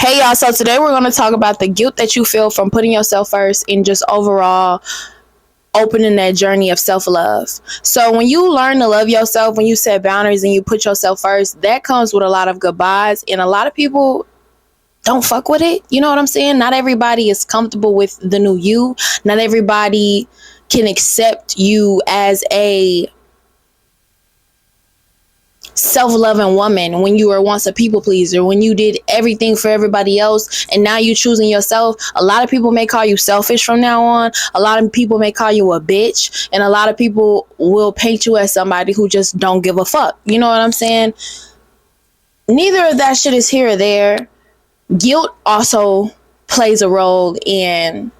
Hey y'all, so today we're going to talk about the guilt that you feel from putting yourself first and just overall opening that journey of self-love. So when you learn to love yourself, when you set boundaries and you put yourself first, that comes with a lot of goodbyes, and a lot of people don't fuck with it. You know what I'm saying? Not everybody is comfortable with the new you. Not everybody can accept you as a self-loving woman when you were once a people pleaser, when you did everything for everybody else and now you choosing yourself. A lot of people may call you selfish from now on. A lot of people may call you a bitch, and a lot of people will paint you as somebody who just don't give a fuck. You know what I'm saying? Neither of that shit is here or there. Guilt also plays a role in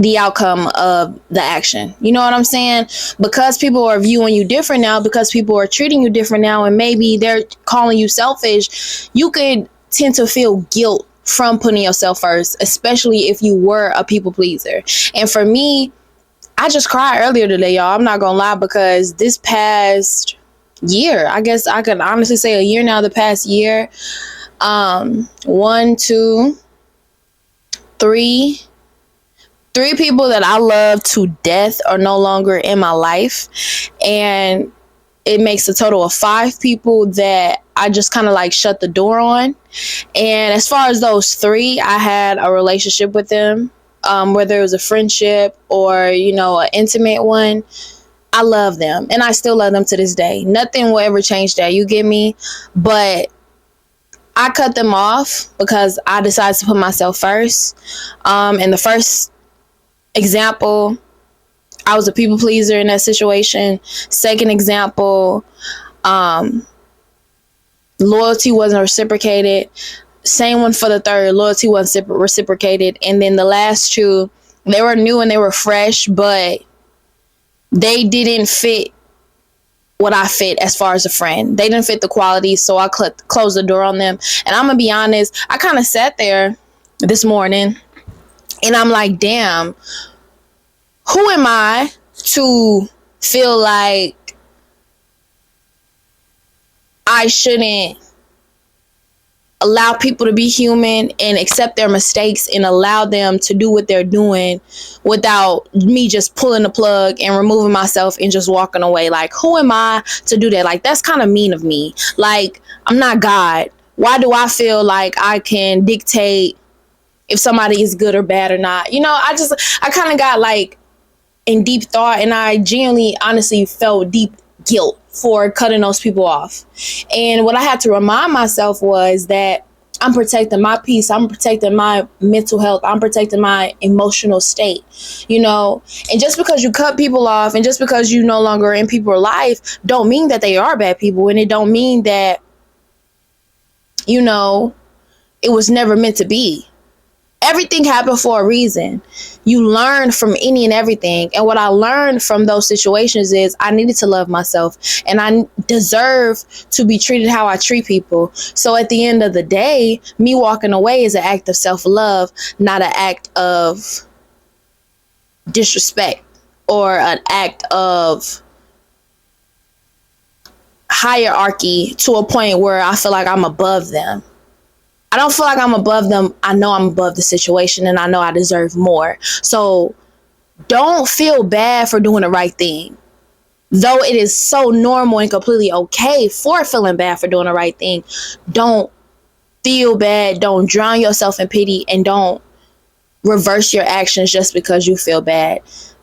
the outcome of the action. You know what I'm saying? Because people are viewing you different now, because people are treating you different now, and maybe they're calling you selfish, you could tend to feel guilt from putting yourself first, especially if you were a people pleaser. And for me, I just cried earlier today, y'all. I'm not gonna lie, because this past year, I guess I could honestly say a year now, the past year, 1, 2, 3 people that I love to death are no longer in my life, and it makes a total of 5 people that I just kind of like shut the door on. And as far as those 3, I had a relationship with them, whether it was a friendship or an intimate one. I love them, and I still love them to this day. Nothing will ever change that, you get me? But I cut them off because I decided to put myself first. And the first example, I was a people pleaser in that situation. Second example, loyalty wasn't reciprocated. Same one for the third, loyalty wasn't reciprocated. And then the last 2, they were new and they were fresh, but they didn't fit what I fit as far as a friend. They didn't fit the qualities, so I closed the door on them. And I'm gonna be honest, I kind of sat there this morning and I'm like, damn, who am I to feel like I shouldn't allow people to be human and accept their mistakes and allow them to do what they're doing without me just pulling the plug and removing myself and just walking away? Like, who am I to do that? Like, that's kind of mean of me. Like, I'm not God. Why do I feel like I can dictate if somebody is good or bad or not? I kind of got like in deep thought, and I genuinely, honestly felt deep guilt for cutting those people off. And what I had to remind myself was that I'm protecting my peace. I'm protecting my mental health. I'm protecting my emotional state, and just because you cut people off and just because you no longer in people's life don't mean that they are bad people. And it don't mean that, it was never meant to be. Everything happened for a reason. You learn from any and everything. And what I learned from those situations is I needed to love myself, and I deserve to be treated how I treat people. So at the end of the day, me walking away is an act of self-love, not an act of disrespect or an act of hierarchy to a point where I feel like I'm above them. I don't feel like I'm above them. I know I'm above the situation, and I know I deserve more. So don't feel bad for doing the right thing. Though it is so normal and completely okay for feeling bad for doing the right thing, don't feel bad. Don't drown yourself in pity, and don't reverse your actions just because you feel bad.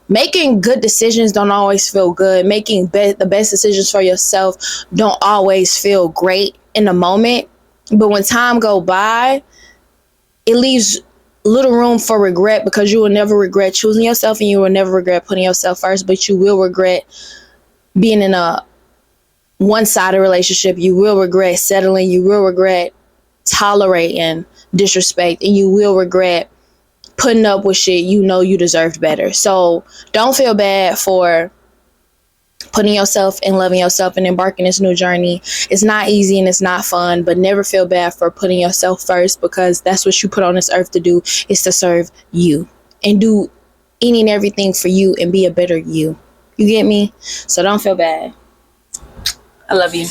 Making good decisions don't always feel good. Making the best decisions for yourself don't always feel great in the moment. But when time go by, it leaves little room for regret, because you will never regret choosing yourself, and you will never regret putting yourself first, but you will regret being in a one-sided relationship. You will regret settling. You will regret tolerating disrespect, and you will regret putting up with shit you deserved better. So don't feel bad for putting yourself and loving yourself and embarking this new journey. It's not easy and it's not fun, but never feel bad for putting yourself first, because that's what you put on this earth to do, is to serve you and do any and everything for you and be a better you. You get me? So don't feel bad. I love you.